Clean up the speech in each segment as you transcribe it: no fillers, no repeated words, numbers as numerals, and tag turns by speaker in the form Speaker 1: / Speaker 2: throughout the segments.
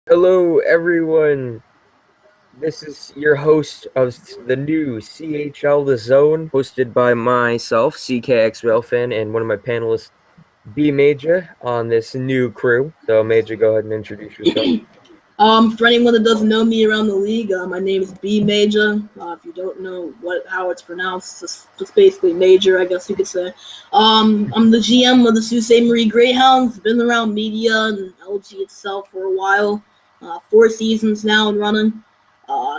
Speaker 1: Hello, everyone. This is your host of the new CHL The Zone, hosted by myself, CKXWellFan, and one of my panelists, bMaJuH, on this new crew. So, Major, go ahead and introduce yourself.
Speaker 2: For anyone that doesn't know me around the league, my name is bMaJuH. If you don't know how it's pronounced, just basically Major, I guess you could say. I'm the GM of the Sault Ste. Marie Greyhounds. Been around media and LG itself for a while. 4 seasons now and running.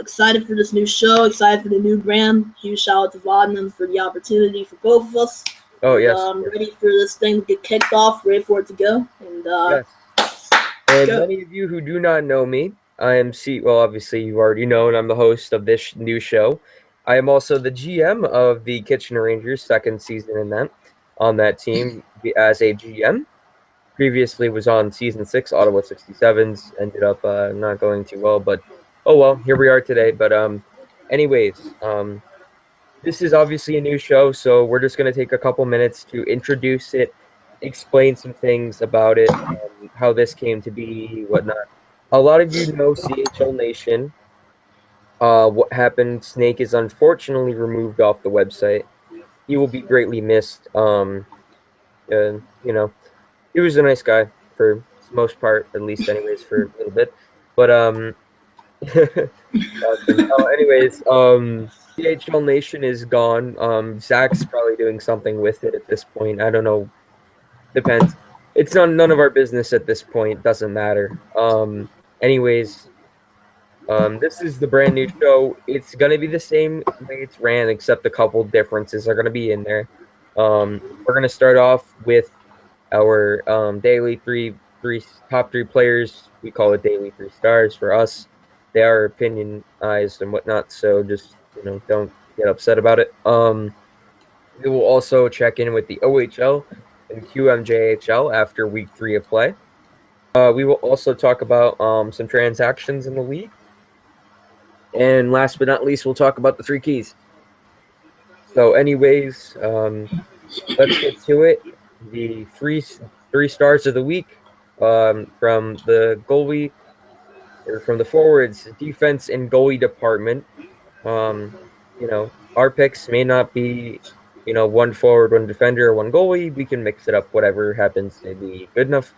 Speaker 2: Excited for this new show. Excited for the new brand. Huge shout out to Vodman for the opportunity for both of us.
Speaker 1: Oh, yes.
Speaker 2: Ready for this thing to get kicked off. Ready for it to go. And
Speaker 1: Yes. And many of you who do not know me, I am well, obviously you already know, and I'm the host of this new show. I am also the GM of the Kitchener Rangers, second season on that team as a GM. Previously was on season 6, Ottawa 67s, ended up not going too well, but oh well, here we are today. But anyways, this is obviously a new show, so we're just going to take a couple minutes to introduce it, explain some things about it, how this came to be, whatnot. A lot of you know CHL Nation. What happened? Snake is unfortunately removed off the website. He will be greatly missed. He was a nice guy for the most part, at least anyways, for a little bit. But anyways, CHL Nation is gone. Zach's probably doing something with it at this point. I don't know. Depends. It's none of our business at this point. Doesn't matter. Anyways, this is the brand new show. It's gonna be the same way it's ran, except a couple differences are gonna be in there. We're gonna start off with our daily top three players. We call it daily 3 stars for us. They are opinionized and whatnot, so just don't get upset about it. We will also check in with the OHL and QMJHL after week 3 of play. We will also talk about some transactions in the league. And last but not least, we'll talk about the 3 keys. So anyways, let's get to it. The three stars of the week from the goalie, or from the forwards, defense, and goalie department. Our picks may not be, one forward, one defender, or one goalie. We can mix it up, whatever happens to be good enough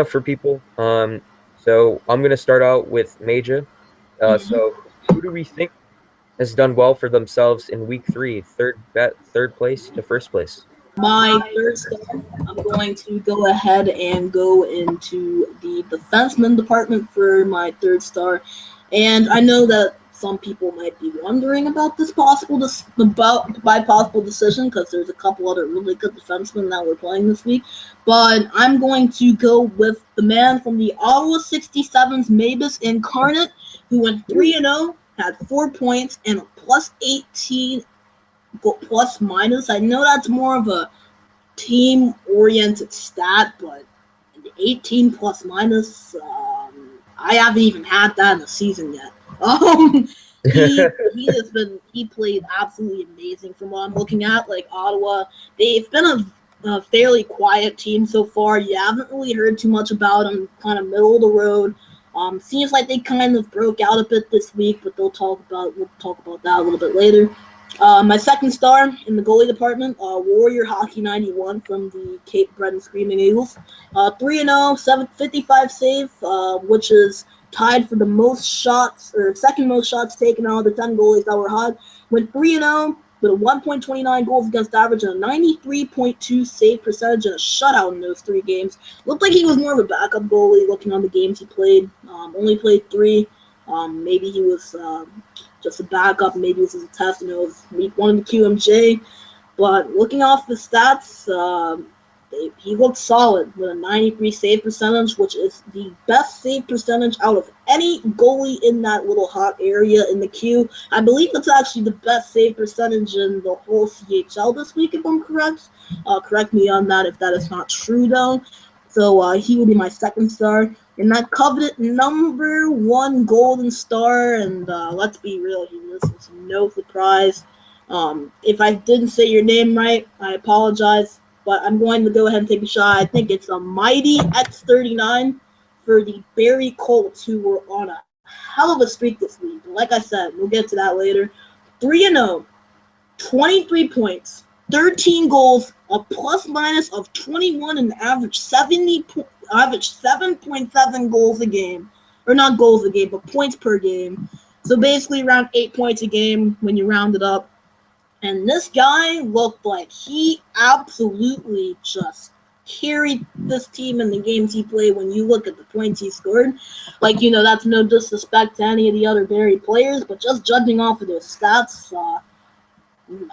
Speaker 1: for people. So I'm gonna start out with mAJuH. So who do we think has done well for themselves in week 3, third place to first place?
Speaker 2: My third star, I'm going to go ahead and go into the defenseman department for my third star. And I know that some people might be wondering about this possible decision, because there's a couple other really good defensemen that we're playing this week. But I'm going to go with the man from the Ottawa 67s, Mavis Incarnate, who went 3-0, had 4 points, and a plus 18 plus minus. I know that's more of a team-oriented stat, but the 18 plus minus, I haven't even had that in the season yet. He played absolutely amazing from what I'm looking at. Like Ottawa, they've been a fairly quiet team so far. You haven't really heard too much about them. Kind of middle of the road. Seems like they kind of broke out a bit this week, but we'll talk about that a little bit later. My second star in the goalie department, Warrior Hockey 91 from the Cape Breton Screaming Eagles. 3-0, 755 save, which is tied for the most shots, or second most shots taken out of the 10 goalies that were hot. Went 3-0 with a 1.29 goals against average and a 93.2 save percentage and a shutout in those 3 games. Looked like he was more of a backup goalie looking on the games he played. Only played 3. Maybe he was just a backup. Maybe this is a test. It was week 1 of the QMJ. But looking off the stats, he looked solid with a 93 save percentage, which is the best save percentage out of any goalie in that little hot area in the queue. I believe it's actually the best save percentage in the whole CHL this week, if I'm correct. Correct me on that if that is not true, though. So he will be my second star. And that coveted number 1 golden star, and let's be real, he listens, no surprise. If I didn't say your name right, I apologize, but I'm going to go ahead and take a shot. I think it's a mighty X39 for the Barrie Colts, who were on a hell of a streak this week. Like I said, we'll get to that later. 3-0, 23 points, 13 goals, a plus minus of 21, and average 7.7 goals a game. Or not goals a game, but points per game. So basically around 8 points a game when you round it up. And this guy looked like he absolutely just carried this team in the games he played when you look at the points he scored. Like, that's no disrespect to any of the other Barrie players, but just judging off of their stats,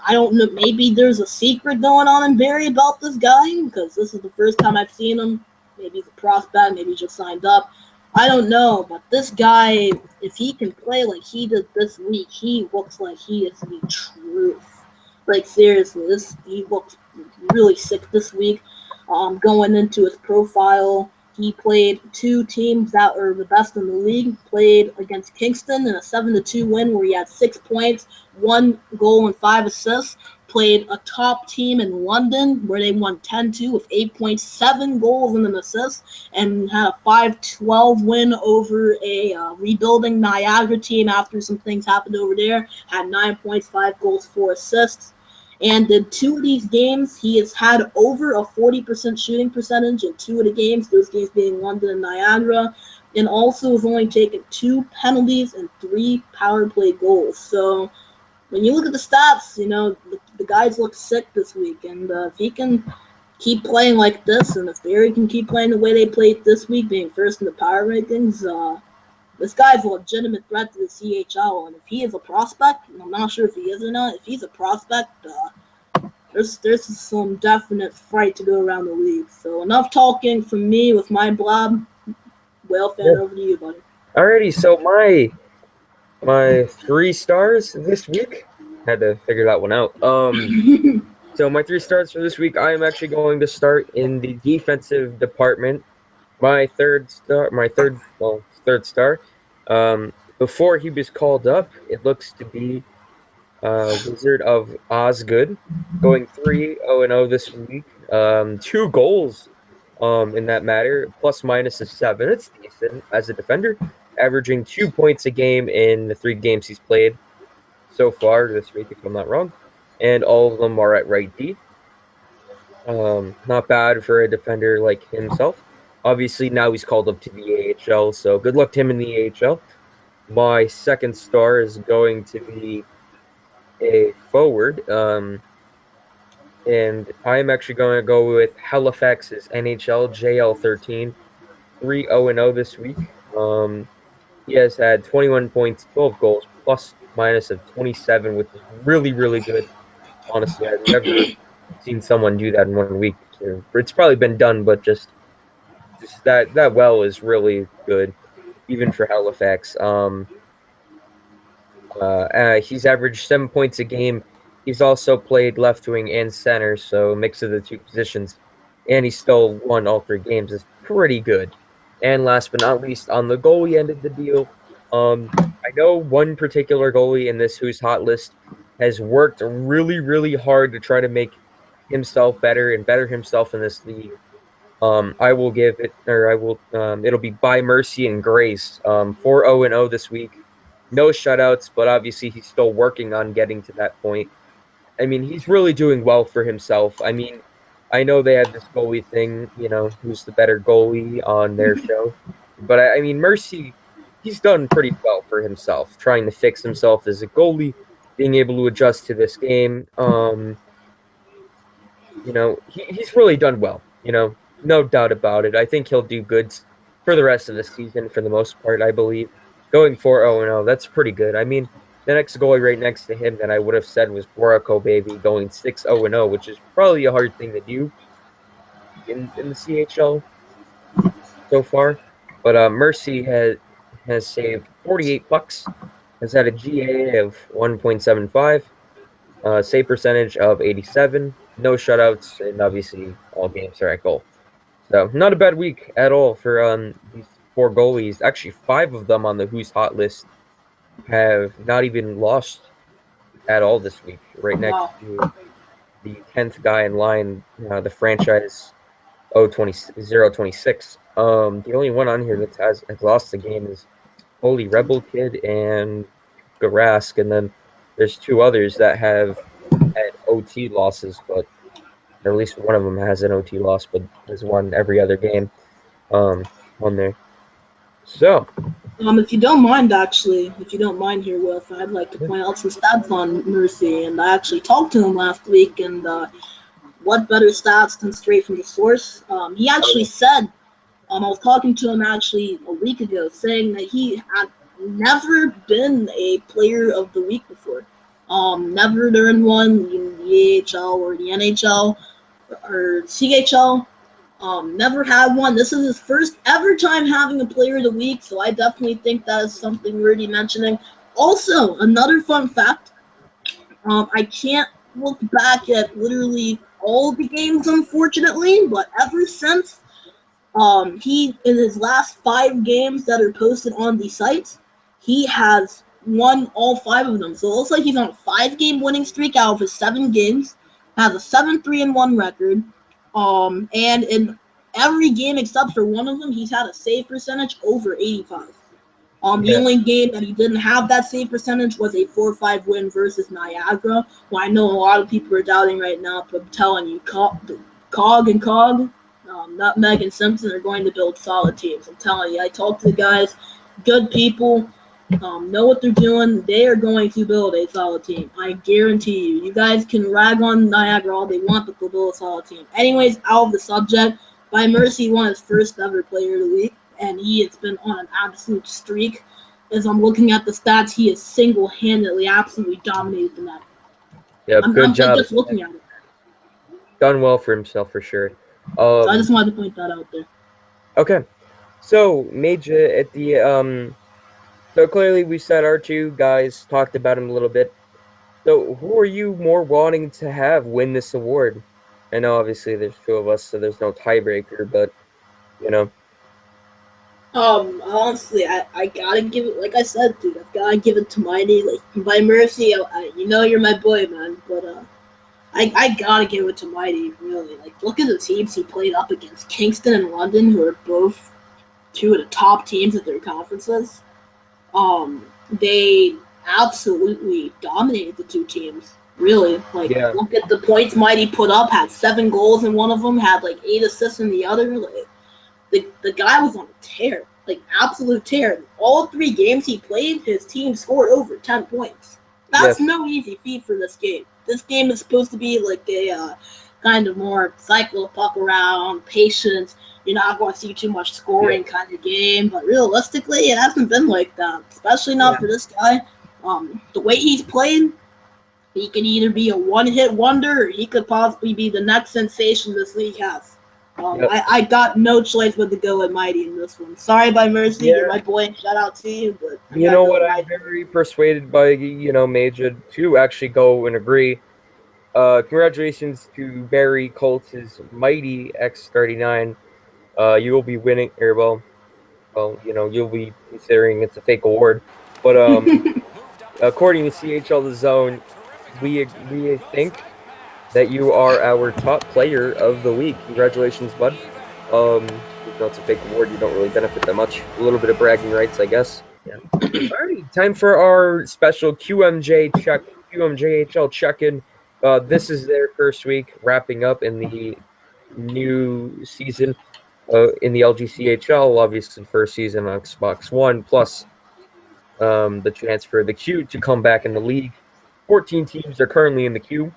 Speaker 2: I don't know, maybe there's a secret going on in Barrie about this guy, because this is the first time I've seen him. Maybe he's a prospect, maybe he just signed up. I don't know, but this guy, if he can play like he did this week, he looks like he is the truth. Like, seriously, he looks really sick this week. Going into his profile, he played 2 teams that are the best in the league. Played against Kingston in a 7-2 win where he had 6 points, 1 goal, and 5 assists. Played a top team in London where they won 10-2 with 8.7 goals and an assist, and had a 5-12 win over a rebuilding Niagara team after some things happened over there. Had 9 points, 5 goals, 4 assists. And in 2 of these games, he has had over a 40% shooting percentage in 2 of the games, those games being London and Niagara, and also has only taken 2 penalties and 3 power play goals. So when you look at the stats, the guys look sick this week. And if he can keep playing like this, and if Barrie can keep playing the way they played this week, being first in the power rankings, this guy's a legitimate threat to the CHL. And if he is a prospect, and I'm not sure if he is or not, if he's a prospect, there's some definite fight to go around the league. So enough talking from me with my blob. Whale fan, over to you, buddy.
Speaker 1: Alrighty, so my 3 stars this week, had to figure that one out. So my 3 stars for this week, I am actually going to start in the defensive department. My third star, before he was called up, it looks to be Wizard of Osgood, going 3-0 this week. 2 goals in that matter, plus minus of 7. It's decent as a defender, averaging 2 points a game in the 3 games he's played so far this week, if I'm not wrong. And all of them are at right D. Not bad for a defender like himself. Obviously, now he's called up to the AHL, so good luck to him in the AHL. My second star is going to be a forward, and I'm actually going to go with Halifax's NHL JL13, 3-0 this week. He has had 21 points, 12 goals, plus minus of 27, which is really, really good. Honestly, I've never seen someone do that in 1 week. It's probably been done, but just that well is really good, even for Halifax. He's averaged 7 points a game. He's also played left wing and center, so a mix of the 2 positions. And he still won all 3 games. It's pretty good. And last but not least, on the goalie end of the deal, I know one particular goalie in this Who's Hot list has worked really, really hard to try to make himself better and better himself in this league. I will give it, or I will, it'll be by Mercy and Grace. 4-0 this week. No shutouts, but obviously he's still working on getting to that point. I mean, he's really doing well for himself. I mean, I know they have this goalie thing, who's the better goalie on their show. But, I mean, Mercy, he's done pretty well for himself, trying to fix himself as a goalie, being able to adjust to this game. He's really done well, no doubt about it. I think he'll do good for the rest of the season for the most part, I believe. Going 4-0, that's pretty good. I mean, the next goalie right next to him that I would have said was Borako, baby, going 6-0, which is probably a hard thing to do in the CHL so far. But Mercy has saved 48 pucks, has had a GA of 1.75, save percentage of 87, no shutouts, and obviously all games are at goal. So not a bad week at all for these 4 goalies. Actually, 5 of them on the Who's Hot list have not even lost at all this week. Right next to the 10th guy in line, the franchise 026. The only one on here that has lost the game is Holy Rebel Kid and Garask, and then there's two others that have had OT losses, but or at least one of them has an OT loss, but has won every other game on there. So,
Speaker 2: If you don't mind, actually, if you don't mind here, Wilf, I'd like to point out some stats on Mercy. And I actually talked to him last week, and what better stats than straight from the source? He actually said, I was talking to him actually a week ago, saying that he had never been a player of the week before. Never during one in the AHL or the NHL or CHL. Never had one. This is his first ever time having a player of the week, so I definitely think that is something worthy mentioning. Also, another fun fact, I can't look back at literally all the games, unfortunately, but ever since he, in his last 5 games that are posted on the site, he has won all 5 of them. So it looks like he's on a 5-game winning streak out of his 7 games, has a 7-3-1 record, and in every game except for one of them, he's had a save percentage over 85. The only game that he didn't have that save percentage was a 4-5 win versus Niagara, who I know a lot of people are doubting right now, but I'm telling you, Cog and Cog, Nutmeg and Simpson are going to build solid teams. I'm telling you, I talked to the guys, good people, know what they're doing. They are going to build a solid team. I guarantee you. You guys can rag on Niagara all they want, but they'll build a solid team. Anyways, out of the subject, bMaJuH won his first ever player of the week, and he has been on an absolute streak. As I'm looking at the stats, he has single-handedly absolutely dominated the net.
Speaker 1: yeah, good job.
Speaker 2: Just looking at it.
Speaker 1: Done well for himself for sure.
Speaker 2: So I just wanted to point that out there.
Speaker 1: Okay, so bMaJuH at the so clearly we said our two guys talked about him a little bit. So who are you more wanting to have win this award? I know obviously there's 2 of us, so there's no tiebreaker, but you know.
Speaker 2: Honestly, I gotta give it, like I said, dude, I've gotta give it to Mighty. Like, bMaJuH, you know you're my boy, man, but, I gotta give it to Mighty, really. Like, look at the teams he played up against. Kingston and London, who are both 2 of the top teams at their conferences. They absolutely dominated the 2 teams, really. Like, Look at the points Mighty put up, had 7 goals in one of them, had, like, 8 assists in the other. Like, the guy was on a tear, like absolute tear. All 3 games he played, his team scored over 10 points. That's no easy feat for this game. This game is supposed to be like a kind of more cycle of puck around, patience. You're not going to see too much scoring kind of game, but realistically, it hasn't been like that, especially not for this guy. The way he's played, he can either be a one-hit wonder or he could possibly be the next sensation this league has. I got no choice but to go with Mighty in this one. Sorry, bMaJuH, you're my boy. Shout out to you, but
Speaker 1: you know what? I'm very persuaded by bMaJuH to actually go and agree. Congratulations to Barry Colts' Mighty X39. You will be winning, or you'll be considering it's a fake award, but according to CHL The Zone, we think that you are our top player of the week. Congratulations, bud. Even though it's a fake award, you don't really benefit that much. A little bit of bragging rights, I guess. Yeah. Alrighty, time for our special QMJHL check-in. This is their first week, wrapping up in the new season in the LGCHL. Obviously, first season on Xbox One, plus the chance for the Q to come back in the league. 14 teams are currently in the Q.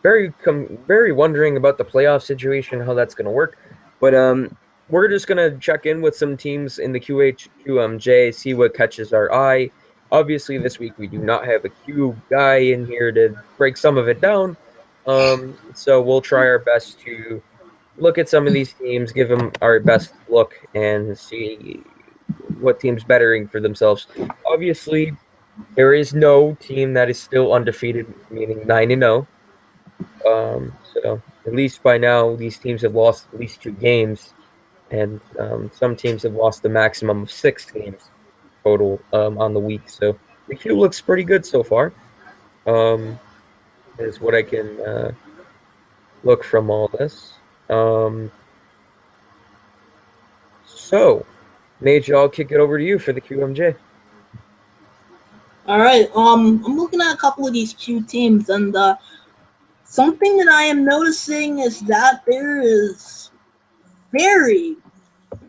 Speaker 1: Very wondering about the playoff situation, how that's going to work. But we're just going to check in with some teams in the QMJ, see what catches our eye. Obviously, this week we do not have a Q guy in here to break some of it down. So we'll try our best to look at some of these teams, give them our best look, and see what team's bettering for themselves. Obviously, there is no team that is still undefeated, meaning 9-0. So at least by now, these teams have lost at least 2 games, and some teams have lost a maximum of 6 games total on the week. So the Q looks pretty good so far. Is what I can look from all this. So, Major, I'll kick it over to you for the QMJ.
Speaker 2: All right. I'm looking at a couple of these Q teams, and something that I am noticing is that there is very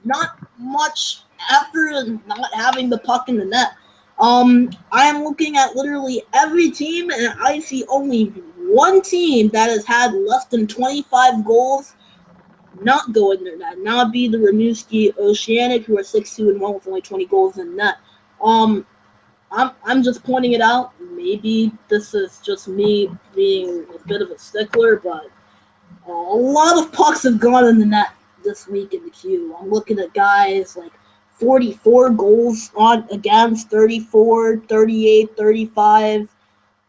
Speaker 2: not much effort in not having the puck in the net. I am looking at literally every team, and I see only one team that has had less than 25 goals not go in their net. Now it'd be the Renewski Oceanic, who are 6-2-1 with only 20 goals in net. Um, I'm just pointing it out. Maybe this is just me being a bit of a stickler, but a lot of pucks have gone in the net this week in the queue. I'm looking at guys like 44 goals on against 34, 38, 35.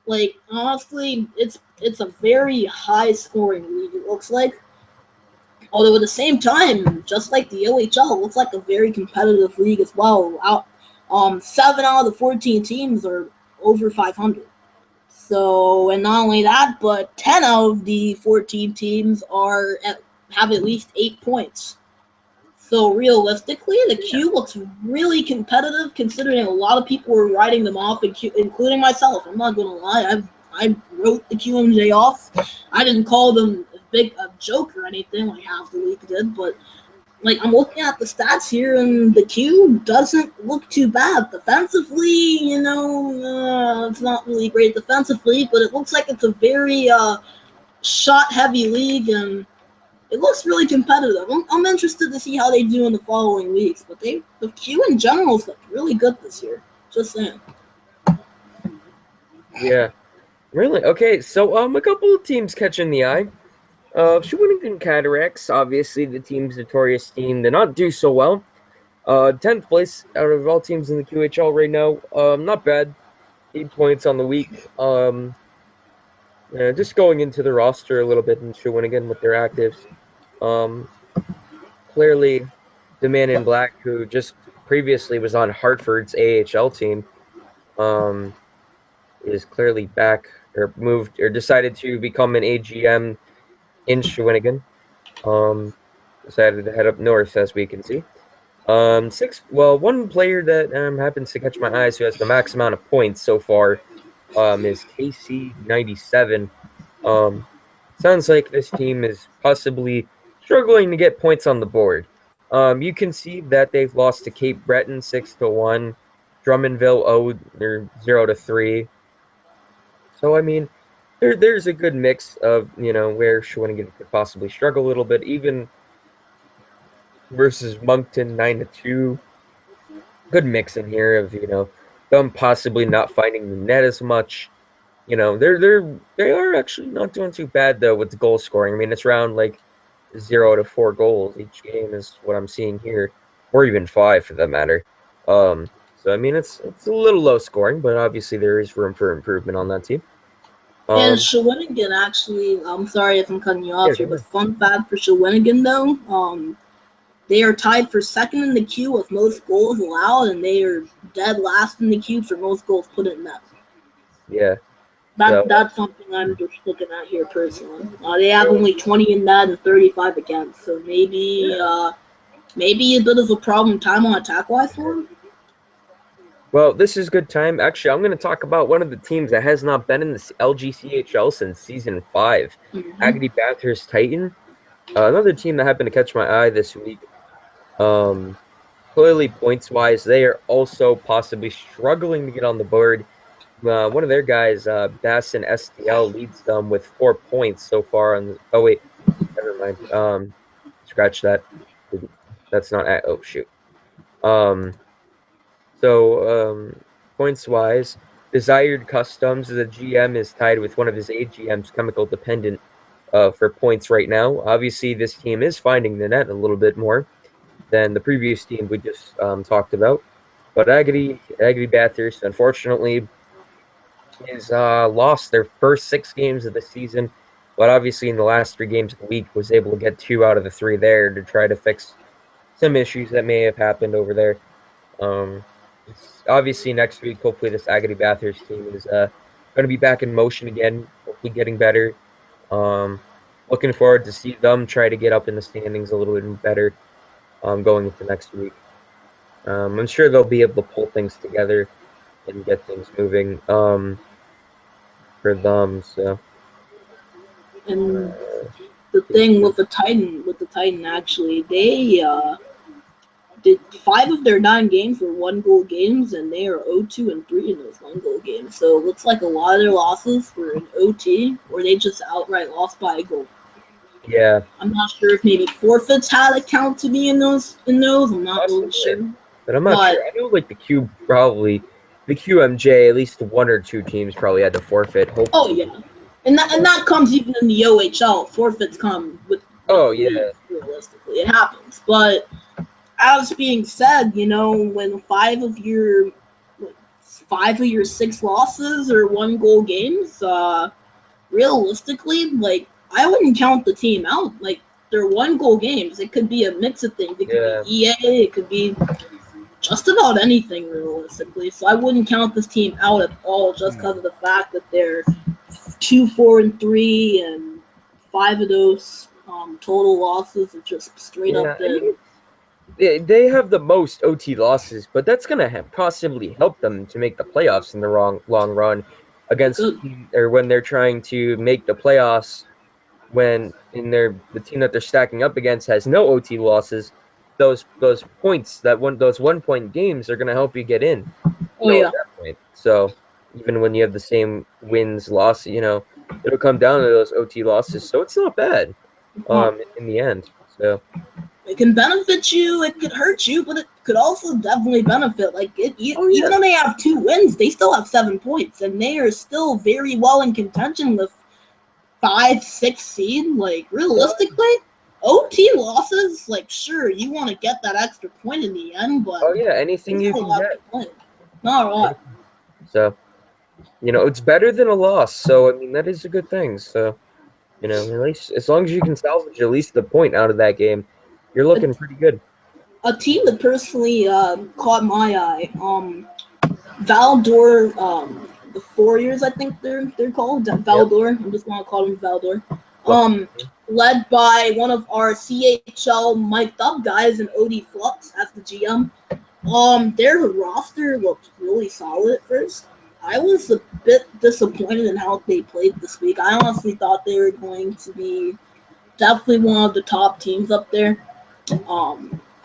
Speaker 2: Like honestly, it's a very high scoring league, it looks like. Although at the same time, just like the OHL, it looks like a very competitive league as well. 7 out of the 14 teams are over 500. So, and not only that, but 10 out of the 14 teams have at least 8 points. So realistically, the Q looks really competitive, considering a lot of people were writing them off, including myself. I'm not gonna lie, I wrote the QMJ off. I didn't call them a joke or anything like half the league did, but like I'm looking at the stats here, and the Q doesn't look too bad defensively. It's not really great defensively, but it looks like it's a very shot-heavy league, and it looks really competitive. I'm interested to see how they do in the following weeks, but the Q in general has looked really good this year. Just saying.
Speaker 1: Yeah, really. Okay, so a couple of teams catching the eye. Shawinigan Cataracts, obviously the team's notorious team. They're not do so well. 10th place out of all teams in the QHL right now. Not bad. 8 points on the week. Just going into the roster a little bit and Shawinigan with their actives. Um, Clearly, the man in black who just previously was on Hartford's AHL team, is clearly back or moved or decided to become an AGM in Shawinigan. Decided to head up north, as we can see. One player that happens to catch my eyes who has the max amount of points so far is KC97. Sounds like this team is possibly struggling to get points on the board. You can see that they've lost to Cape Breton 6-1, Drummondville 0-3. So I mean, there's a good mix of where Shawinigan could possibly struggle a little bit, even versus Moncton 9-2. Good mix in here of them possibly not finding the net as much. They are actually not doing too bad though with the goal scoring. I mean, it's around like 0 to 4 goals each game is what I'm seeing here, or even 5 for that matter. So I mean, it's a little low scoring, but obviously there is room for improvement on that team.
Speaker 2: And Shawinigan, actually, I'm sorry if I'm cutting you off here, but fun fact for Shawinigan though, they are tied for second in the queue with most goals allowed, and they are dead last in the queue for most goals put in net.
Speaker 1: Yeah.
Speaker 2: That's something I'm just looking at here personally. They have only 20 in net and 35 against, so maybe a bit of a problem time on attack wise for them.
Speaker 1: Well, this is good time. Actually, I'm going to talk about one of the teams that has not been in the LGCHL since season 5, Aggie Bathurst Titan. Another team that happened to catch my eye this week. Clearly, points wise, they are also possibly struggling to get on the board. One of their guys, Bassin STL, leads them with 4 points so far. Oh wait, never mind. Scratch that. That's not. Oh shoot. Points wise, Desired Customs, the GM is tied with one of his AGMs, Chemical Dependent, for points right now. Obviously, this team is finding the net a little bit more than the previous team we just talked about. But Aggie Bathurst, unfortunately, is lost their first 6 games of the season, but obviously in the last 3 games of the week was able to get 2 out of the 3 there to try to fix some issues that may have happened over there. Obviously next week, hopefully this Aggie Bathurst team is going to be back in motion again, hopefully getting better. looking forward to see them try to get up in the standings a little bit better going into next week. I'm sure they'll be able to pull things together and get things moving for them. So,
Speaker 2: And the thing with the Titan, actually, they did 5 of their 9 games were 1-goal games, and they are 0-2-3 in those 1-goal games. So it looks like a lot of their losses were in OT, or they just outright lost by a goal.
Speaker 1: yeah,
Speaker 2: I'm not sure if maybe forfeits had a count to be in those. I'm not really sure.
Speaker 1: but I'm not sure. I know like the QMJ, at least 1 or 2 teams probably had to forfeit. Hopefully.
Speaker 2: Oh yeah, and that comes even in the OHL. Forfeits come with.
Speaker 1: Oh yeah,
Speaker 2: realistically, it happens. But as being said, when 5 of your 6 losses are 1-goal games, realistically, like, I wouldn't count the team out. Like, they're 1-goal games. It could be a mix of things. It could be EA. It could be just about anything, realistically. So I wouldn't count this team out at all, just because of the fact that they're 2-4-3, and 5 of those total losses are just straight up dead.
Speaker 1: They have the most OT losses, but that's gonna possibly help them to make the playoffs in the long run against or when they're trying to make the playoffs. When the team that they're stacking up against has no OT losses, those points those 1-point games are gonna help you get in.
Speaker 2: Oh yeah.
Speaker 1: At that point. So even when you have the same wins loss, it'll come down to those OT losses. So it's not bad in the end. So.
Speaker 2: It can benefit you, it could hurt you, but it could also definitely benefit. Like, even though they have 2 wins, they still have 7 points, and they are still very well in contention with 5-6 seed. Like, realistically, OT losses, like, sure, you want to get that extra point in the end, but
Speaker 1: anything you can get.
Speaker 2: Not a lot.
Speaker 1: So, it's better than a loss. So, I mean, that is a good thing. So, at least as long as you can salvage at least the point out of that game, you're looking pretty good.
Speaker 2: A team that personally caught my eye, Valdor, the Warriors, I think they're called Valdor. Yep. I'm just gonna call them Valdor. Led by one of our CHL mic'd up guys in OD Flux as the GM. Their roster looked really solid at first. I was a bit disappointed in how they played this week. I honestly thought they were going to be definitely one of the top teams up there.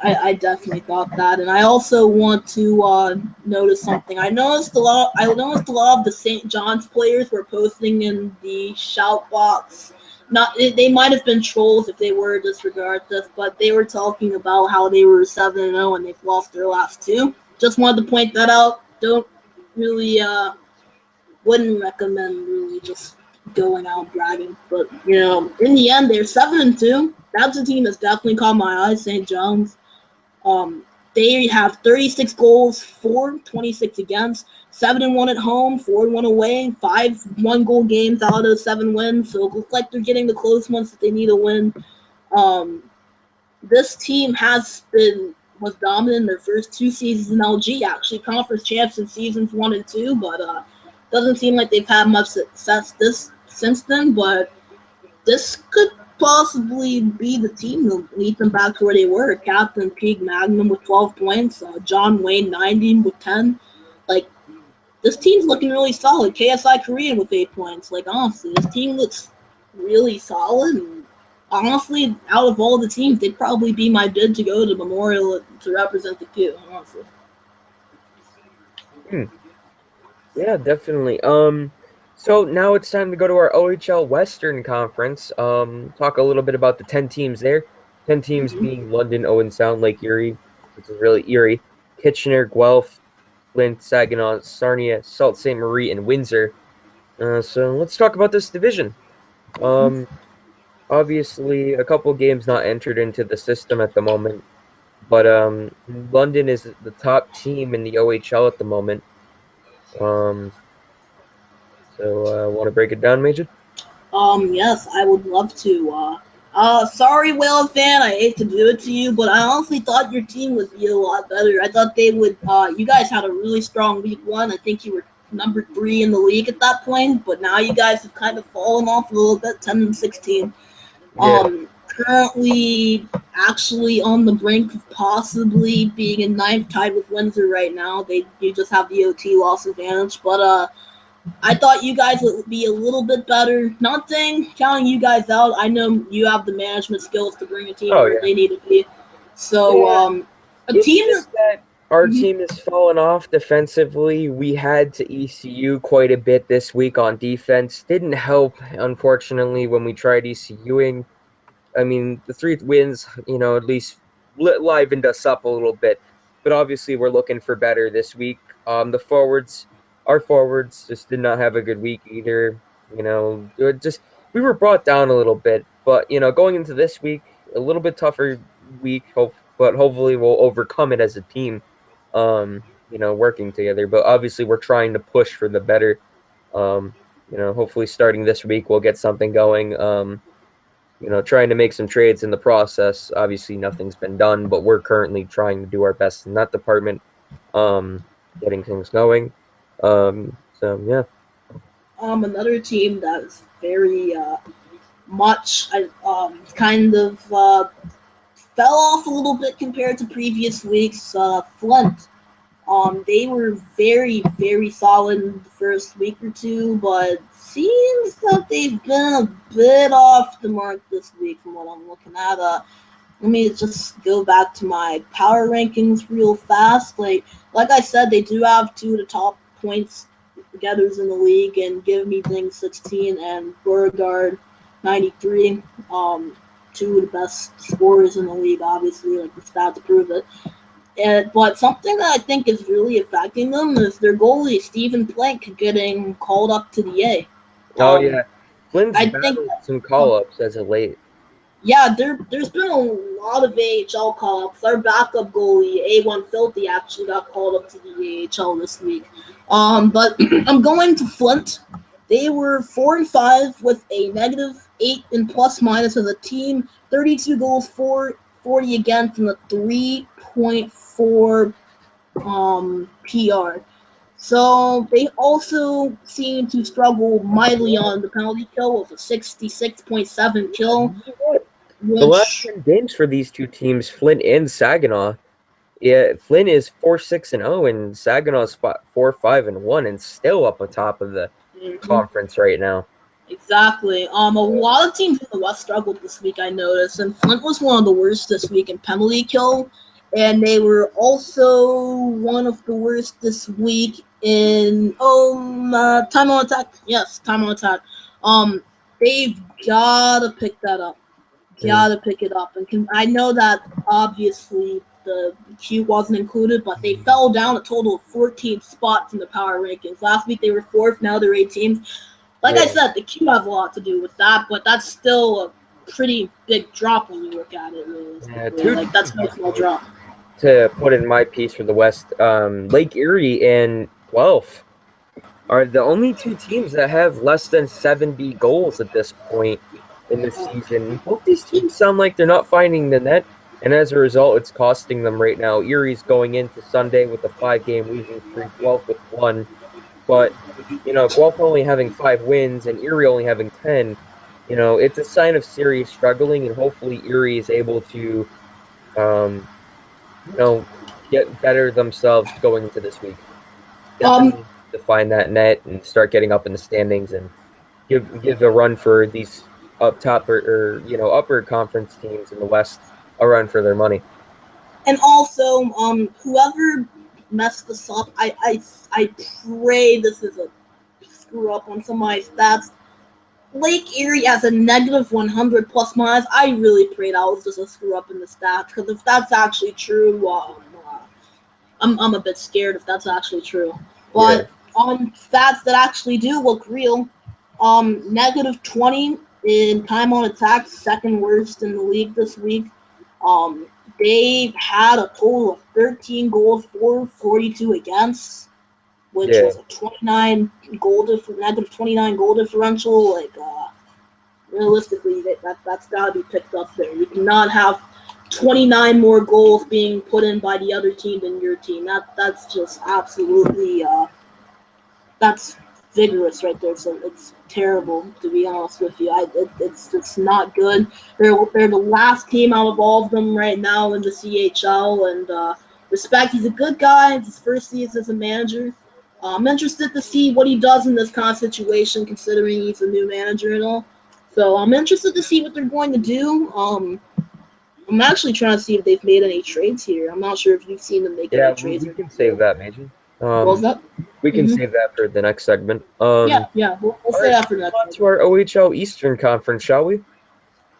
Speaker 2: I definitely thought that, and I also want to notice something. I noticed a lot of the St. John's players were posting in the shout box. They might have been trolls if they were, disregard this, but they were talking about how they were 7-0 and they've lost their last 2. Just wanted to point that out. Don't really wouldn't recommend really just going out bragging, but in the end they're 7-2. That's a team that's definitely caught my eye, St. John's. They have 36 goals, 26 against, 7-1 at home, 4-1 away, 5 1-goal games out of those 7 wins. So it looks like they're getting the close ones that they need to win. This team was dominant in their first 2 seasons in LG, actually conference champs in seasons 1 and 2, but doesn't seem like they've had much success since then. But this could possibly be the team to lead them back to where they were. Captain Pete Magnum with 12 points, John Wayne 90 with 10. Like, this team's looking really solid. KSI Korean with 8 points. Like, honestly, this team looks really solid. And honestly, out of all the teams, they'd probably be my bid to go to Memorial to represent the Q, honestly.
Speaker 1: Yeah, definitely. So now it's time to go to our OHL Western Conference. Talk a little bit about the 10 teams there. 10 teams being London, Owen Sound, Lake Erie, which is really Erie, Kitchener, Guelph, Flint, Saginaw, Sarnia, Sault Ste. Marie, and Windsor. So let's talk about this division. Obviously, a couple games not entered into the system at the moment, but London is the top team in the OHL at the moment. So, want to break it down, Major?
Speaker 2: Yes, I would love to. Sorry, Whale fan, I hate to do it to you, but I honestly thought your team would be a lot better. I thought they would. You guys had a really strong week 1. I think you were number 3 in the league at that point, but now you guys have kind of fallen off a little bit, 10-16.
Speaker 1: Yeah.
Speaker 2: Currently actually on the brink of possibly being in ninth, tied with Windsor right now. You just have the OT loss advantage, but I thought you guys would be a little bit better. Not saying counting you guys out. I know you have the management skills to bring a team
Speaker 1: Oh
Speaker 2: where
Speaker 1: yeah.
Speaker 2: they need to be. So
Speaker 1: Yeah.
Speaker 2: a
Speaker 1: It's
Speaker 2: team.
Speaker 1: just that our
Speaker 2: Mhm.
Speaker 1: team has fallen off defensively. We had to ECU quite a bit this week on defense. Didn't help, unfortunately, when we tried ECUing. I mean, the 3 wins, at least livened us up a little bit. But obviously, we're looking for better this week. Our forwards just did not have a good week either. We were brought down a little bit. But, going into this week, a little bit tougher week, but hopefully we'll overcome it as a team, working together. But obviously, we're trying to push for the better. Hopefully starting this week, we'll get something going. Trying to make some trades in the process. Obviously, nothing's been done, but we're currently trying to do our best in that department, um, getting things going. So yeah.
Speaker 2: Another team that is very much kind of fell off a little bit compared to previous weeks. Flint. They were very, very solid in the first week or two, but seems that they've been a bit off the mark this week from what I'm looking at. Let me just go back to my power rankings real fast. Like I said, they do have 2 of the top points getters in the league, and Give Me Things 16 and Beauregard 93. 2 of the best scorers in the league, obviously, like the stats prove it. But something that I think is really affecting them is their goalie, Stephen Plank, getting called up to the A.
Speaker 1: Oh
Speaker 2: Um,
Speaker 1: yeah, Flynn's
Speaker 2: I think,
Speaker 1: battled some call-ups as of late.
Speaker 2: yeah, there's been a lot of AHL call-ups. Our backup goalie, A1 Filthy, actually got called up to the AHL this week. But I'm going to Flint. They were 4-5 with a -8 in plus minus as a team, 32 goals, 40 against, and a 3.4 PR. So they also seem to struggle mightily on the penalty kill with a 66.7 kill,
Speaker 1: You know what? The last
Speaker 2: which
Speaker 1: 10 games for these two teams, Flint and Saginaw, yeah, Flint is 4-6-0, and Saginaw's 4-5-1, and still up atop of the
Speaker 2: mhm,
Speaker 1: conference right now.
Speaker 2: exactly. A lot of teams in the West struggled this week, I noticed, and Flint was one of the worst this week in penalty kill, and they were also one of the worst this week in time on attack. Yes, time on attack. Um, they've gotta pick that up.
Speaker 1: Mm.
Speaker 2: Gotta pick it up, and I know that obviously the Q wasn't included, but they fell down a total of 14 spots in the power rankings. Last week they were 4th, now they're 18th. Like I
Speaker 1: Yeah.
Speaker 2: said, the Q have a lot to do with that, but that's still a pretty big drop when you look at it
Speaker 1: Yeah,
Speaker 2: realistically.
Speaker 1: two
Speaker 2: Like that's
Speaker 1: teams
Speaker 2: no small drop.
Speaker 1: to put in my piece for the West, Lake Erie and Guelph are the only 2 teams that have less than 70 goals at this point in the season. Both these teams sound like they're not finding the net, and as a result, it's costing them right now. Erie's going into Sunday with a 5-game losing streak, Guelph with 1, but Guelph only having 5 wins and Erie only having 10. It's a sign of serious struggling, and hopefully Erie is able to, um, get better themselves going into this week. Get
Speaker 2: Um,
Speaker 1: them to find that net and start getting up in the standings and give a run for these up top or upper conference teams in the West a run for their money.
Speaker 2: and also, whoever messed this up, I pray this is a screw up on some of my stats. Lake Erie has a -100 plus minus. I really pray that was just a screw up in the stats, because if that's actually true, I'm a bit scared if that's actually true.
Speaker 1: Yeah.
Speaker 2: But on stats that actually do look real, -20 in time on attack, second worst in the league this week. Um, they've had a total of 13 goals for, 42 against, which
Speaker 1: Yeah.
Speaker 2: was a 29 -29 goal differential. Realistically, that's got to be picked up there. You cannot have 29 more goals being put in by the other team than your team. That's just absolutely that's vigorous right there. So it's terrible, to be honest with you. It's not good. They're the last team out of all of them right now in the CHL, and respect. He's a good guy. It's his first season as a manager. I'm interested to see what he does in this kind of situation, considering he's a new manager and all. So I'm interested to see what they're going to do. I'm actually trying to see if they've made any trades here. I'm not sure if you've seen them make any trades.
Speaker 1: We can save that, Major.
Speaker 2: What was that?
Speaker 1: We can save that for the next segment.
Speaker 2: Yeah, we'll say that for the next
Speaker 1: one. To our OHL Eastern Conference, shall we?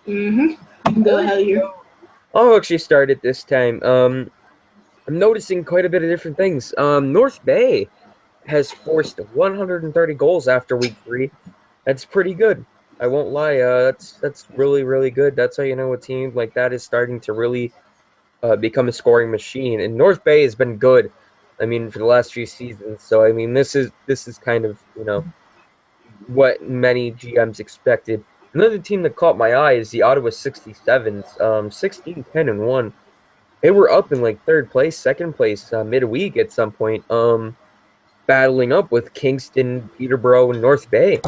Speaker 2: You can go ahead here.
Speaker 1: I'll actually start it this time. I'm noticing quite a bit of different things. North Bay has forced 130 goals after week 3. That's pretty good. I won't lie. That's really, really good. That's how you know a team like that is starting to really become a scoring machine. And North Bay has been good. I mean, for the last few seasons. So I mean, this is kind of what many GMs expected. Another team that caught my eye is the Ottawa 67s. 16-10-1. They were up in like 3rd place, 2nd place midweek at some point. Battling up with Kingston, Peterborough, and North Bay.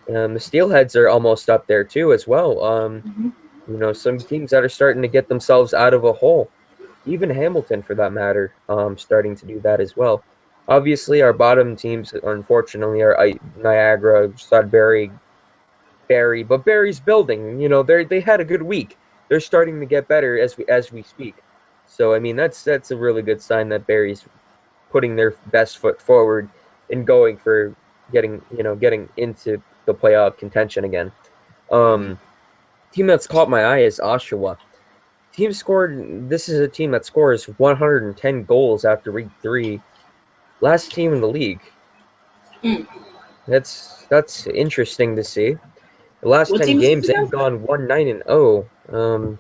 Speaker 1: The Steelheads are almost up there too as well. Some teams that are starting to get themselves out of a hole. Even Hamilton, for that matter, starting to do that as well. Obviously, our bottom teams, unfortunately, are Niagara, Sudbury, Barrie. But Barrie's building. They had a good week. They're starting to get better as we speak. So I mean, that's a really good sign that Barrie's putting their best foot forward and going for getting into the playoff contention again. Team that's caught my eye is Oshawa. This is a team that scores 110 goals after week 3. Last team in the league. That's interesting to see. The last 10 games they've gone 1-9-0.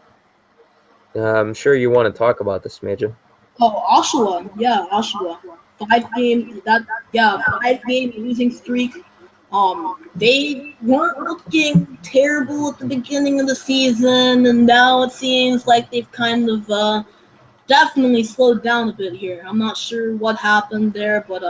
Speaker 1: I'm sure you want to talk about this, Major.
Speaker 2: Oh, Oshawa. Yeah, Oshawa. 5-game losing streak. They weren't looking terrible at the beginning of the season, and now it seems like they've kind of definitely slowed down a bit here. I'm not sure what happened there, but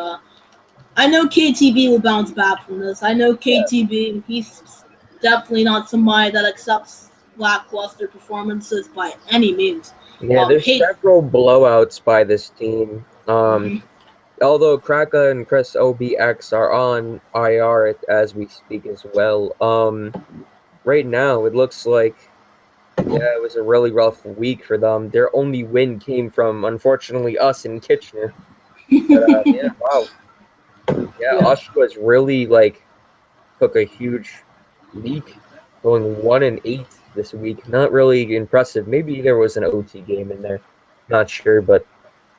Speaker 2: I know KTB will bounce back from this. I know KTB, he's definitely not somebody that accepts lackluster performances by any means.
Speaker 1: Yeah, there's several blowouts by this team. Although Kraka and Chris OBX are on IR as we speak as well. Right now, it looks like it was a really rough week for them. Their only win came from, unfortunately, us in Kitchener. But, wow. Yeah, Oshawa's really took a huge leak, going 1-8 this week. Not really impressive. Maybe there was an OT game in there. Not sure, but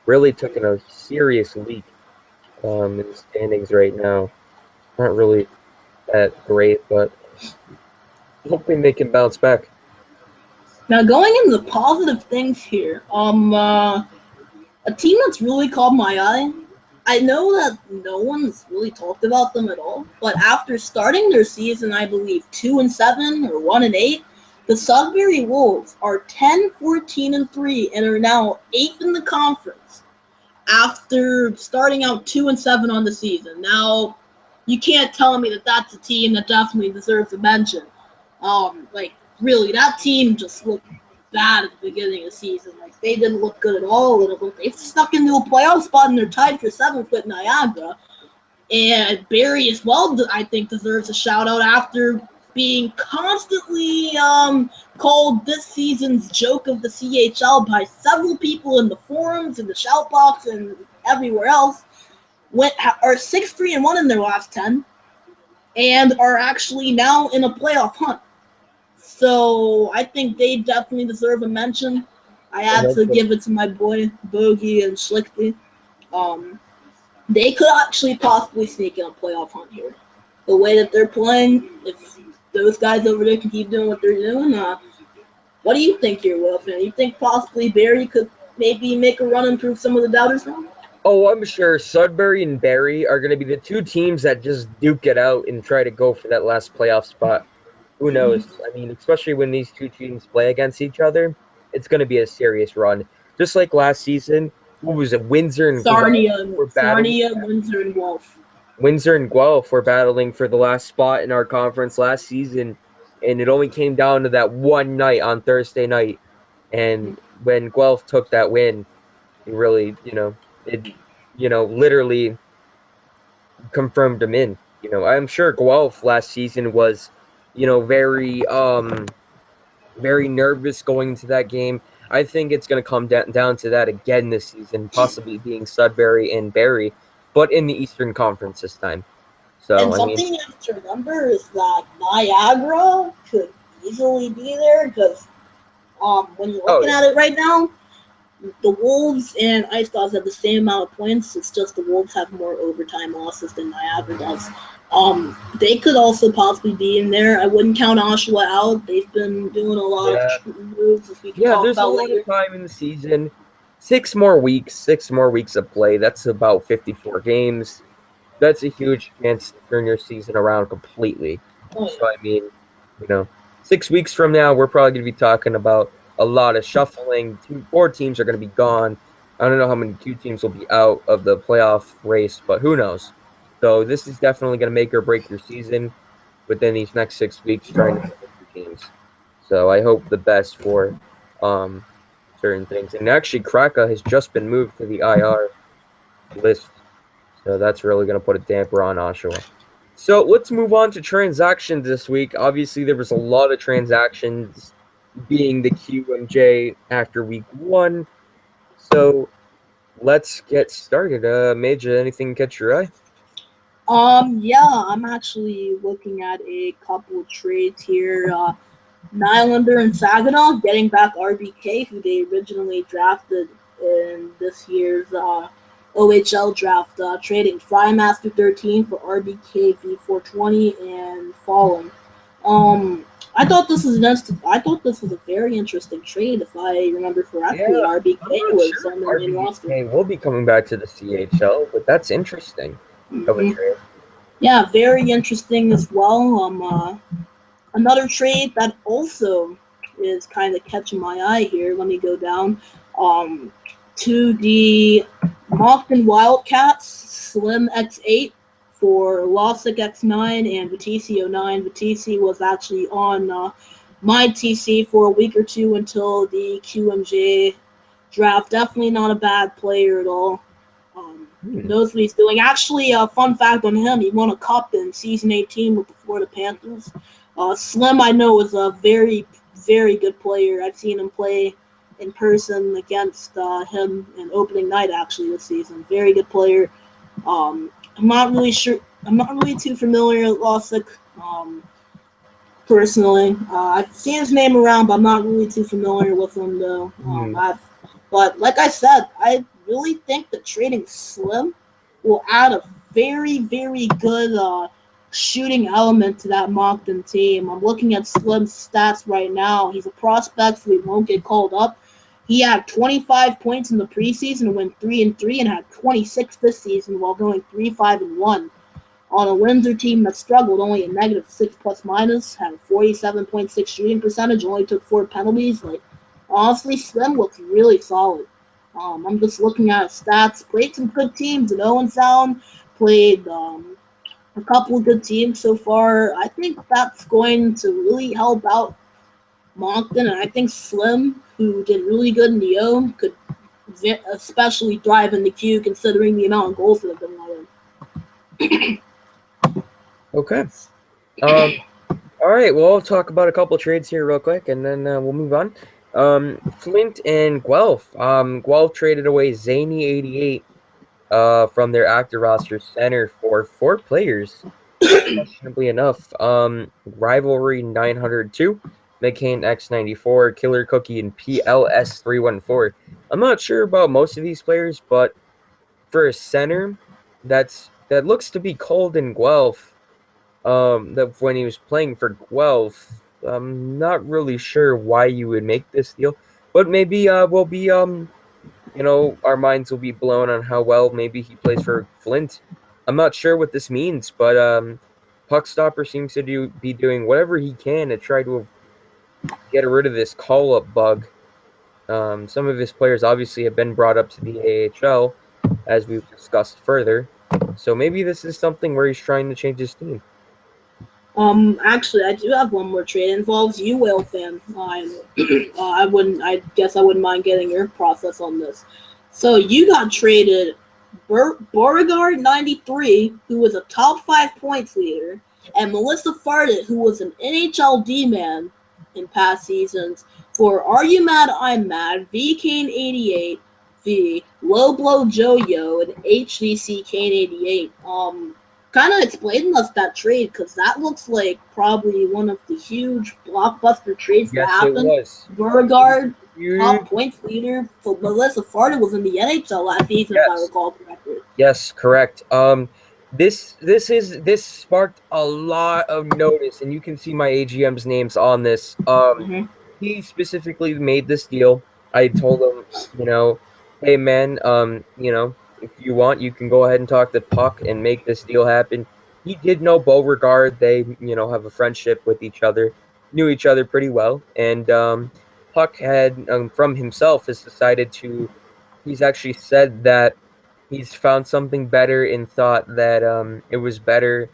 Speaker 1: really took a serious leak in the standings right now. Not really that great, but hoping they can bounce back.
Speaker 2: Now, going into the positive things here, a team that's really caught my eye. I know that no one's really talked about them at all, but after starting their season, I believe 2-7 or 1-8, the Sudbury Wolves are 10-14-3 and are now 8th in the conference after starting out 2-7 on the season. Now, you can't tell me that that's a team that definitely deserves a mention. Really, that team just looked bad at the beginning of the season. They didn't look good at all. They've stuck into a playoff spot and they're tied for 7th with Niagara. And Barrie as well, I think, deserves a shout out after being constantly called this season's joke of the CHL by several people in the forums, in the shout box, and everywhere else. Are 6-3-1 in their last 10 and are actually now in a playoff hunt. So I think they definitely deserve a mention. I had to give it to my boy Bogey and Schlichty. They could actually possibly sneak in a playoff hunt here. The way that they're playing, if those guys over there can keep doing what they're doing, what do you think here, Wilfin? You think possibly Barrie could maybe make a run and prove some of the doubters wrong?
Speaker 1: Oh, I'm sure Sudbury and Barrie are going to be the two teams that just duke it out and try to go for that last playoff spot. Who knows? I mean, especially when these two teams play against each other, it's going to be a serious run. Just like last season, what was it, Windsor and
Speaker 2: Sarnia, Windsor, and Wolf.
Speaker 1: Windsor and Guelph were battling for the last spot in our conference last season, and it only came down to that one night on Thursday night. And when Guelph took that win, it really, literally confirmed them in. I'm sure Guelph last season was, very very nervous going into that game. I think it's going to come down to that again this season, possibly being Sudbury and Barry, but in the Eastern Conference this time. So,
Speaker 2: And something you have to remember is that Niagara could easily be there because when you're looking at it right now, the Wolves and Ice Dogs have the same amount of points. It's just the Wolves have more overtime losses than Niagara does. They could also possibly be in there. I wouldn't count Oshawa out. They've been doing a lot of moves. As we can talk
Speaker 1: there's
Speaker 2: about
Speaker 1: a lot
Speaker 2: later.
Speaker 1: of time in the season. 6 more weeks of play. That's about 54 games. That's a huge chance to turn your season around completely.
Speaker 2: Oh, yeah.
Speaker 1: So, I mean, 6 weeks from now, we're probably going to be talking about a lot of shuffling. 4 teams are going to be gone. I don't know how many 2 teams will be out of the playoff race, but who knows? So this is definitely going to make or break your season within these next 6 weeks trying to pick your teams. So I hope the best for certain things. And actually, Kraka has just been moved to the IR list. So that's really going to put a damper on Oshawa. So let's move on to transactions this week. Obviously, there was a lot of transactions being the QMJ after week 1. So let's get started. MaJuH, anything catch your eye?
Speaker 2: Yeah, I'm actually looking at a couple of trades here. Nylander and Saginaw getting back RBK, who they originally drafted in this year's OHL draft, trading Frymaster 13 for RBK V420 and Fallen. I thought this was a very interesting trade, if I remember correctly. RBK was on the main roster.
Speaker 1: RBK will be coming back to the CHL, but that's interesting.
Speaker 2: Mm-hmm. Yeah, very interesting as well. Another trade that also is kind of catching my eye here. Let me go down to the Moncton Wildcats, Slim X8 for Losick X9 and Vitisi 09. Vitisi was actually on my TC for a week or two until the QMJ draft. Definitely not a bad player at all. Knows what he's doing. Actually, a fun fact on him, he won a cup in season 18 with the Florida Panthers. Slim, I know, is a very, very good player. I've seen him play in person against him in opening night, actually, this season. Very good player. I'm not really too familiar with Losick, personally. I've seen his name around, but I'm not really too familiar with him, though. But like I said, I really think that trading Slim will add a very, very good shooting element to that Moncton team. I'm looking at Slim's stats right now. He's a prospect, so he won't get called up. He had 25 points in the preseason and went 3-3, and had 26 this season while going 3-5-1. On a Windsor team that struggled, only a -6+- had a 47.6 shooting percentage, only took 4 penalties. Honestly, Slim looks really solid. I'm just looking at his stats. Played some good teams in Owen Sound. Played a couple of good teams so far. I think that's going to really help out Moncton. And I think Slim, who did really good in the O, could especially thrive in the Q, considering the amount of goals that have been let in.
Speaker 1: Okay. All right. Well, I'll talk about a couple trades here real quick, and then we'll move on. Flint and Guelph. Guelph traded away Zany88 from their active roster center for 4 players. Questionably enough, Rivalry 902, McCain X94, Killer Cookie, and PLS 314. I'm not sure about most of these players, but for a center, that looks to be cold in Guelph. That when he was playing for Guelph, I'm not really sure why you would make this deal, but maybe we'll be our minds will be blown on how well maybe he plays for Flint. I'm not sure what this means, but Puckstopper seems to be doing whatever he can to try to get rid of this call-up bug. Some of his players obviously have been brought up to the AHL, as we've discussed further. So maybe this is something where he's trying to change his team.
Speaker 2: Actually, I do have one more trade. It involves you, Whale fan. I guess I wouldn't mind getting your process on this. So you got traded Beauregard 93, who was a top 5 points leader, and Melissa Fardit, who was an NHL D-man in past seasons, for Are You Mad, I'm Mad, V Kane 88, V, Low Blow Joe-Yo, and HDC Kane 88. Kind of explain us that trade, because that looks like probably one of the huge blockbuster trades that happened.
Speaker 1: Yes, it was.
Speaker 2: Beauregard, top points leader for Melissa Fardit, was in the NHL last season, if I recall correctly.
Speaker 1: Yes, correct. This sparked a lot of notice, and you can see my AGM's names on this. He specifically made this deal. I told him, hey man, if you want, you can go ahead and talk to Puck and make this deal happen. He did know Beauregard. They, have a friendship with each other, knew each other pretty well, and Puck had, from himself, has decided to. He's actually said that he's found something better and thought that it was better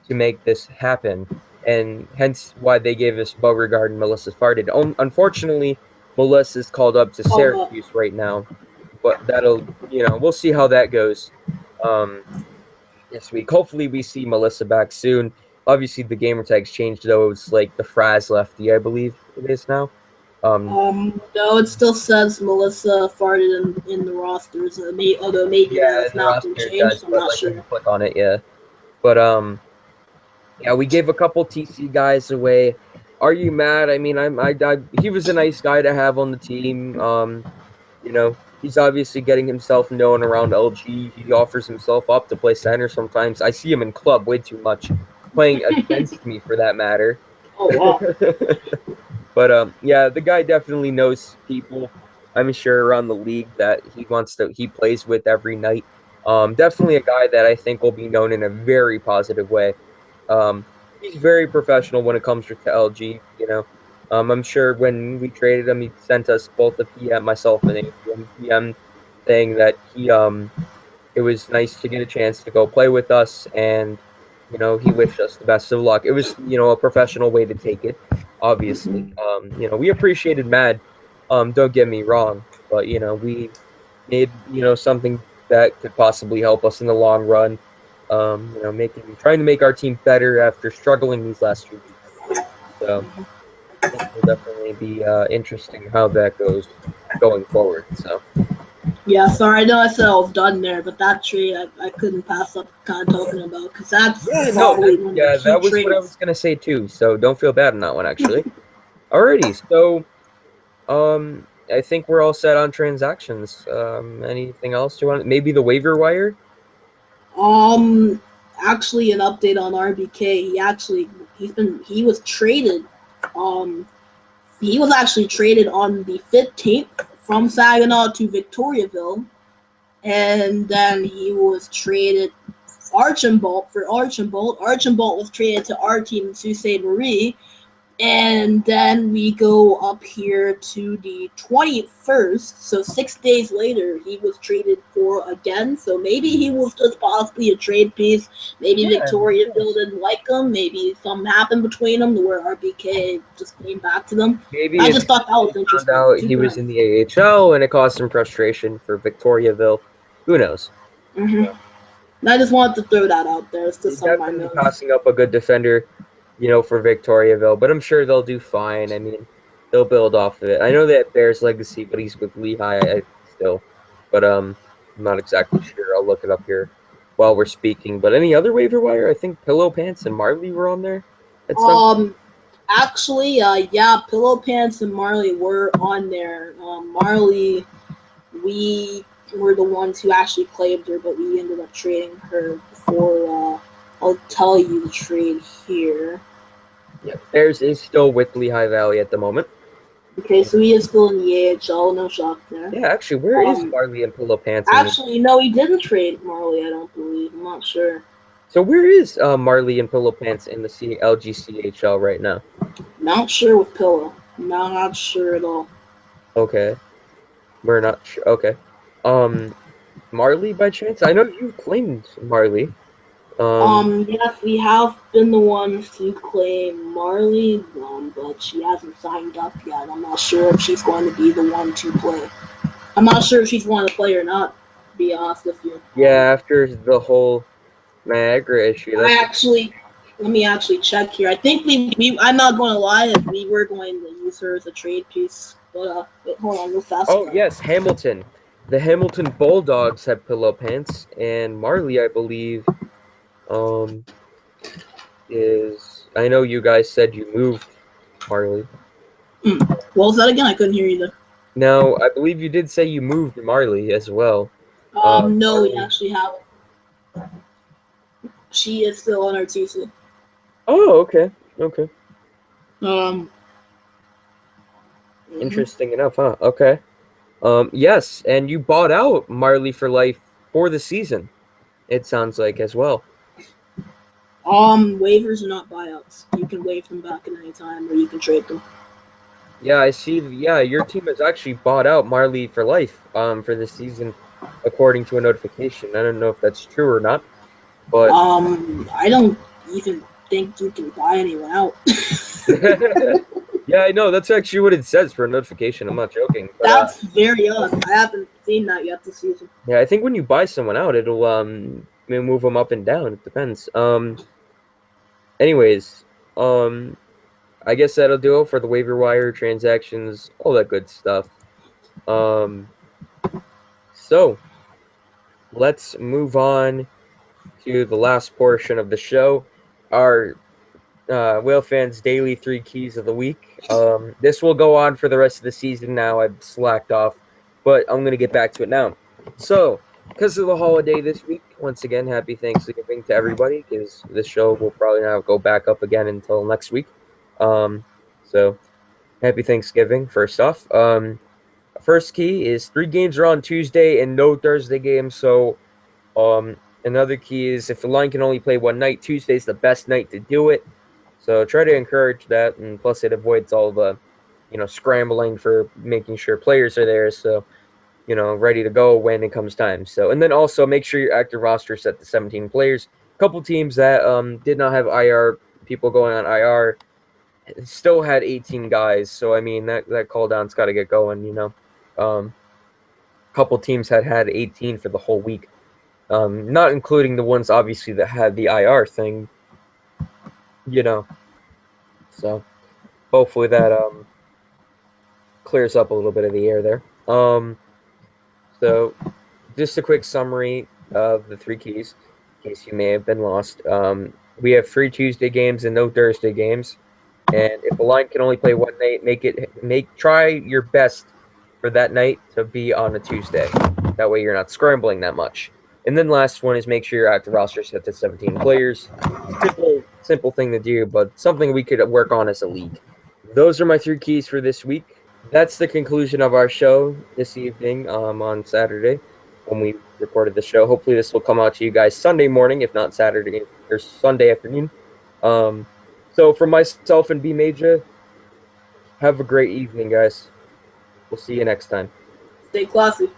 Speaker 1: to make this happen, and hence why they gave us Beauregard and Melissa Fardit. Unfortunately, Melissa's called up to Syracuse right now, but that'll, we'll see how that goes this week. Hopefully we see Melissa back soon. Obviously the gamer tags changed, though. It's like the Fraz lefty, I believe it is now.
Speaker 2: No, it still says Melissa Fardit in the rosters. Although maybe that's not been changed. I'm not sure.
Speaker 1: Click on it, yeah. But yeah, we gave a couple TC guys away. Are you mad? I mean, he was a nice guy to have on the team. He's obviously getting himself known around LG. He offers himself up to play center sometimes. I see him in club way too much, playing against me for that matter.
Speaker 2: Oh wow.
Speaker 1: But yeah, the guy definitely knows people, I'm sure, around the league that he plays with every night. Definitely a guy that I think will be known in a very positive way. He's very professional when it comes to LG, I'm sure when we traded him, he sent us both a PM, myself and a PM, saying that it was nice to get a chance to go play with us, and he wished us the best of luck. It was a professional way to take it. Obviously, we appreciated Mad. Don't get me wrong, but we made something that could possibly help us in the long run. Trying to make our team better after struggling these last few weeks. So it will definitely be interesting how that goes going forward. So.
Speaker 2: Yeah, sorry, I know I said I was done there, but that trade I couldn't pass up kind of talking about, because that's probably one of the key
Speaker 1: that was
Speaker 2: trades.
Speaker 1: what I was gonna say too. So don't feel bad on that one, actually. Alrighty, so I think we're all set on transactions. Anything else you want? Maybe the waiver wire.
Speaker 2: Actually, an update on RBK. He was traded. He was actually traded on the 15th from Saginaw to Victoriaville, and then he was traded Archambault. Archambault was traded to our team, Sault Ste. Marie, and then we go up here to the 21st. So 6 days later, he was traded for again. So maybe he was just possibly a trade piece. Maybe Victoriaville didn't like him. Maybe something happened between them where RBK just came back to them.
Speaker 1: Maybe
Speaker 2: I just thought that was interesting.
Speaker 1: Found out he was in the AHL and it caused some frustration for Victoriaville. Who knows?
Speaker 2: I just wanted to throw that out there. It's just
Speaker 1: definitely passing up a good defender, for Victoriaville, but I'm sure they'll do fine. I mean, they'll build off of it. I know they have Bears legacy, but he's with Lehigh still. But I'm not exactly sure. I'll look it up here while we're speaking. But any other waiver wire? I think Pillow Pants and Marley were on there.
Speaker 2: Actually, yeah, Pillow Pants and Marley were on there. Marley, we were the ones who actually claimed her, but we ended up trading her for. I'll tell you the trade here.
Speaker 1: Yeah, Bears is still with Lehigh Valley at the moment.
Speaker 2: Okay, so he is still in the AHL. No shock there.
Speaker 1: Yeah, actually, where is Marley and Pillow Pants?
Speaker 2: Actually, no, he didn't trade Marley, I don't believe. I'm not sure.
Speaker 1: So where is Marley and Pillow Pants in the LGCHL right now?
Speaker 2: Not sure with Pillow. Not sure at all.
Speaker 1: Okay. We're not sure. Okay. Marley by chance? I know you claimed Marley.
Speaker 2: Yes, we have been the ones to claim Marley, but she hasn't signed up yet. I'm not sure if she's going to be the one to play. I'm not sure if she's going to play or not, to be honest with you.
Speaker 1: Yeah, after the whole Niagara issue, that's
Speaker 2: Let me actually check here. I think I'm not going to lie, if we were going to use her as a trade piece. But, wait, hold on real fast.
Speaker 1: Oh, yes, Hamilton. The Hamilton Bulldogs have pillow pants, and Marley, I believe, is... I know you guys said you moved Marley.
Speaker 2: What was that again? I couldn't hear you there.
Speaker 1: Now, I believe you did say you moved Marley as well.
Speaker 2: No,
Speaker 1: Marley...
Speaker 2: we actually haven't. She is still on our Tuesday.
Speaker 1: Oh, okay. Okay. Interesting enough, huh? Okay. Yes, and you bought out Marley for life for the season, it sounds like, as well.
Speaker 2: Waivers are not buyouts. You can waive them back at any time, or you can trade them.
Speaker 1: Yeah, I see. Yeah, your team has actually bought out Marley for life, for this season, according to a notification. I don't know if that's true or not, but
Speaker 2: I don't even think you can buy anyone out.
Speaker 1: yeah, I know that's actually what it says for a notification. I'm not joking. But,
Speaker 2: that's very odd. I haven't seen that yet this season.
Speaker 1: Yeah, I think when you buy someone out, it'll move them up and down. It depends. Anyways, I guess that'll do it for the waiver wire transactions, all that good stuff. So let's move on to the last portion of the show, our Whale Fans Daily 3 Keys of the Week. This will go on for the rest of the season now. I've slacked off, but I'm going to get back to it now. So, because of the holiday this week, once again, happy Thanksgiving to everybody, because this show will probably not go back up again until next week. So, happy Thanksgiving, first off. First key is 3 games are on Tuesday and no Thursday games, so another key is if the line can only play one night, Tuesday's the best night to do it. So try to encourage that, and plus it avoids all the, scrambling for making sure players are there, so, ready to go when it comes time. So, and then also make sure your active roster is set to 17 players. A couple teams that did not have IR, people going on IR, still had 18 guys. So, I mean, that call down's got to get going, couple teams had 18 for the whole week. Not including the ones, obviously, that had the IR thing, So, hopefully that clears up a little bit of the air there. So, just a quick summary of the 3 keys, in case you may have been lost. We have 3 Tuesday games and no Thursday games. And if a line can only play one night, try your best for that night to be on a Tuesday. That way you're not scrambling that much. And then last one is make sure your active roster is set to 17 players. Simple thing to do, but something we could work on as a league. Those are my 3 keys for this week. That's the conclusion of our show this evening on Saturday when we recorded the show. Hopefully this will come out to you guys Sunday morning, if not Saturday or Sunday afternoon. So for myself and bMaJuH, have a great evening, guys. We'll see you next time.
Speaker 2: Stay classy.